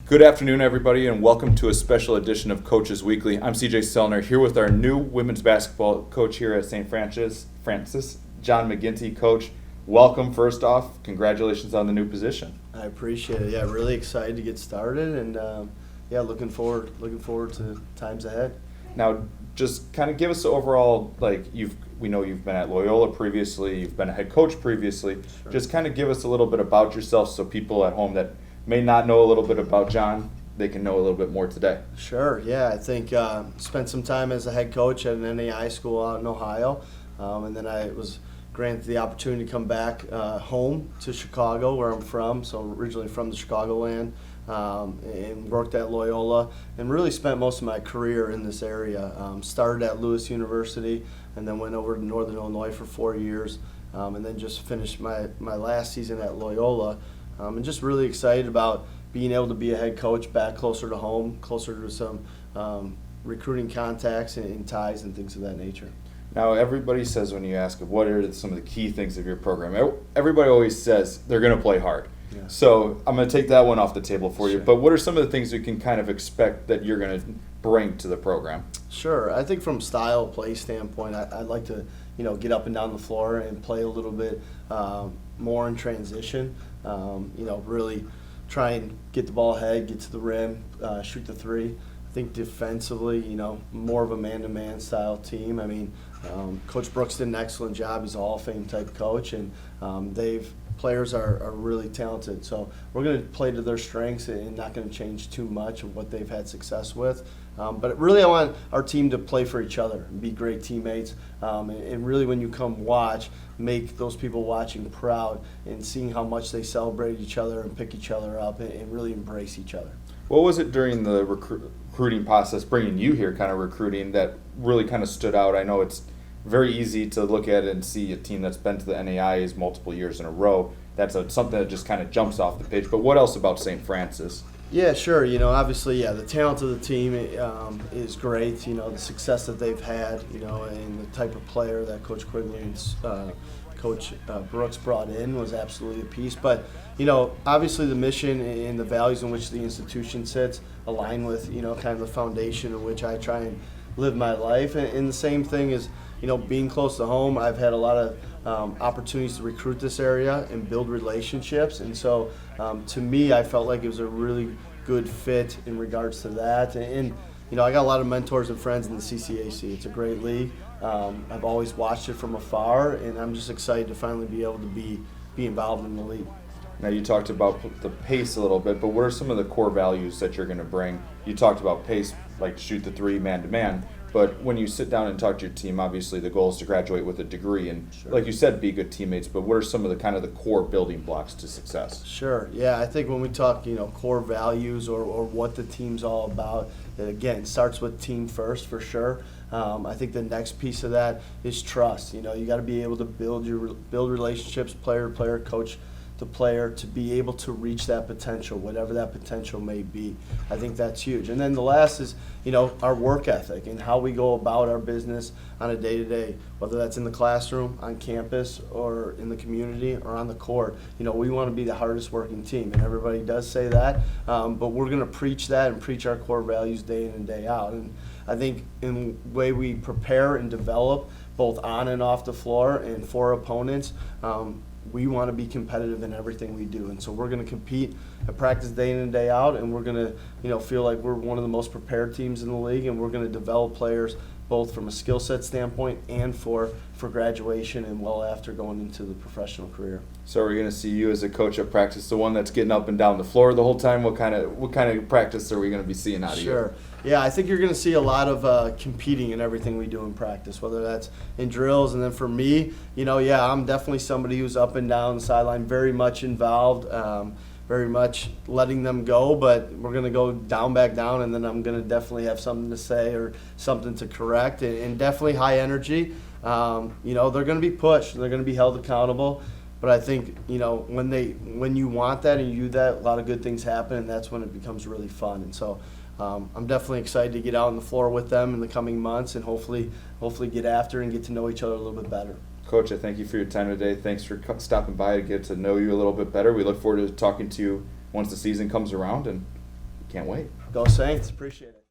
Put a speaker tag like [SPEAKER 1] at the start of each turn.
[SPEAKER 1] Good afternoon, everybody, and welcome to a special edition of Coaches Weekly. I'm CJ Sellner here with our new women's basketball coach here at St. Francis, John McGinty. Coach, welcome first off. Congratulations on the new position.
[SPEAKER 2] I appreciate it. Yeah, really excited to get started, and looking forward to times ahead.
[SPEAKER 1] Now, just kind of give us the overall, we know you've been at Loyola previously, you've been a head coach previously.
[SPEAKER 2] Sure.
[SPEAKER 1] Just kind of give us a little bit about yourself so people at home that may not know a little bit about John, they can know a little bit more today.
[SPEAKER 2] Sure, yeah. I think spent some time as a head coach at an NAI school out in Ohio, and then I was granted the opportunity to come back home to Chicago, where I'm from, so originally from the Chicagoland, and worked at Loyola, and really spent most of my career in this area. Started at Lewis University, and then went over to Northern Illinois for 4 years, and then just finished my last season at Loyola. And just really excited about being able to be a head coach back closer to home, closer to some recruiting contacts and ties and things of that nature.
[SPEAKER 1] Now, everybody says when you ask what are some of the key things of your program, everybody always says they're going to play hard.
[SPEAKER 2] Yeah.
[SPEAKER 1] So I'm going to take that one off the table for you.
[SPEAKER 2] Sure.
[SPEAKER 1] But what are some of the things you can kind of expect that you're going to bring to the program?
[SPEAKER 2] Sure. I think from style play standpoint, I'd like to get up and down the floor and play a little bit more in transition. Really try and get the ball ahead, get to the rim, shoot the three. I think defensively, more of a man-to-man style team. I mean, Coach Brooks did an excellent job. He's a Hall of Fame type coach, and players are really talented. So we're going to play to their strengths and not going to change too much of what they've had success with. But really, I want our team to play for each other and be great teammates. And really, when you come watch, make those people watching proud and seeing how much they celebrate each other and pick each other up and really embrace each other.
[SPEAKER 1] What was it during the recruiting process, bringing you here, kind of recruiting, that really kind of stood out? I know it's very easy to look at and see a team that's been to the NAIAs multiple years in a row. That's something that just kind of jumps off the page. But what else about St. Francis?
[SPEAKER 2] Yeah, sure. Obviously, the talent of the team is great. The success that they've had, and the type of player that Coach Quigley and Coach Brooks brought in was absolutely a piece. But, obviously the mission and the values in which the institution sits align with, kind of the foundation in which I try and live my life. And the same thing is, being close to home, I've had a lot of opportunities to recruit this area and build relationships. And so, to me, I felt like it was a really good fit in regards to that. And I got a lot of mentors and friends in the CCAC. It's a great league. I've always watched it from afar, and I'm just excited to finally be able to be involved in the league.
[SPEAKER 1] Now, you talked about the pace a little bit, but what are some of the core values that you're going to bring? You talked about pace, like shoot the three man-to-man, but when you sit down and talk to your team, obviously the goal is to graduate with a degree and,
[SPEAKER 2] Sure.
[SPEAKER 1] like you said, be good teammates, but what are some of the kind of the core building blocks to success?
[SPEAKER 2] Sure. Yeah, I think when we talk, core values or what the team's all about, it again starts with team first for sure. I think the next piece of that is trust. You got to be able to build relationships, player to player, coach to player, to be able to reach that potential, whatever that potential may be. I think that's huge. And then the last is, our work ethic and how we go about our business on a day-to-day, whether that's in the classroom, on campus, or in the community, or on the court. We want to be the hardest working team, and everybody does say that, but we're going to preach that and preach our core values day in and day out. And I think in the way we prepare and develop, both on and off the floor and for opponents, we want to be competitive in everything we do. And so we're going to compete at practice day in and day out, and we're going to feel like we're one of the most prepared teams in the league, and we're going to develop players both from a skill set standpoint and for graduation and well after going into the professional career.
[SPEAKER 1] So we're going to see you as a coach at practice, the one that's getting up and down the floor the whole time. What kind of practice are we going to be seeing out of you?
[SPEAKER 2] Sure. Yeah, I think you're going to see a lot of competing in everything we do in practice, whether that's in drills. And then for me, I'm definitely somebody who's up and down the sideline, very much involved, very much letting them go. But we're going to go back down, and then I'm going to definitely have something to say or something to correct. And definitely high energy. They're going to be pushed. They're going to be held accountable. But I think, when you want that and you do that, a lot of good things happen, and that's when it becomes really fun. And so I'm definitely excited to get out on the floor with them in the coming months and hopefully get after and get to know each other a little bit better.
[SPEAKER 1] Coach, I thank you for your time today. Thanks for stopping by to get to know you a little bit better. We look forward to talking to you once the season comes around, and Can't wait.
[SPEAKER 2] Go Saints. Appreciate it.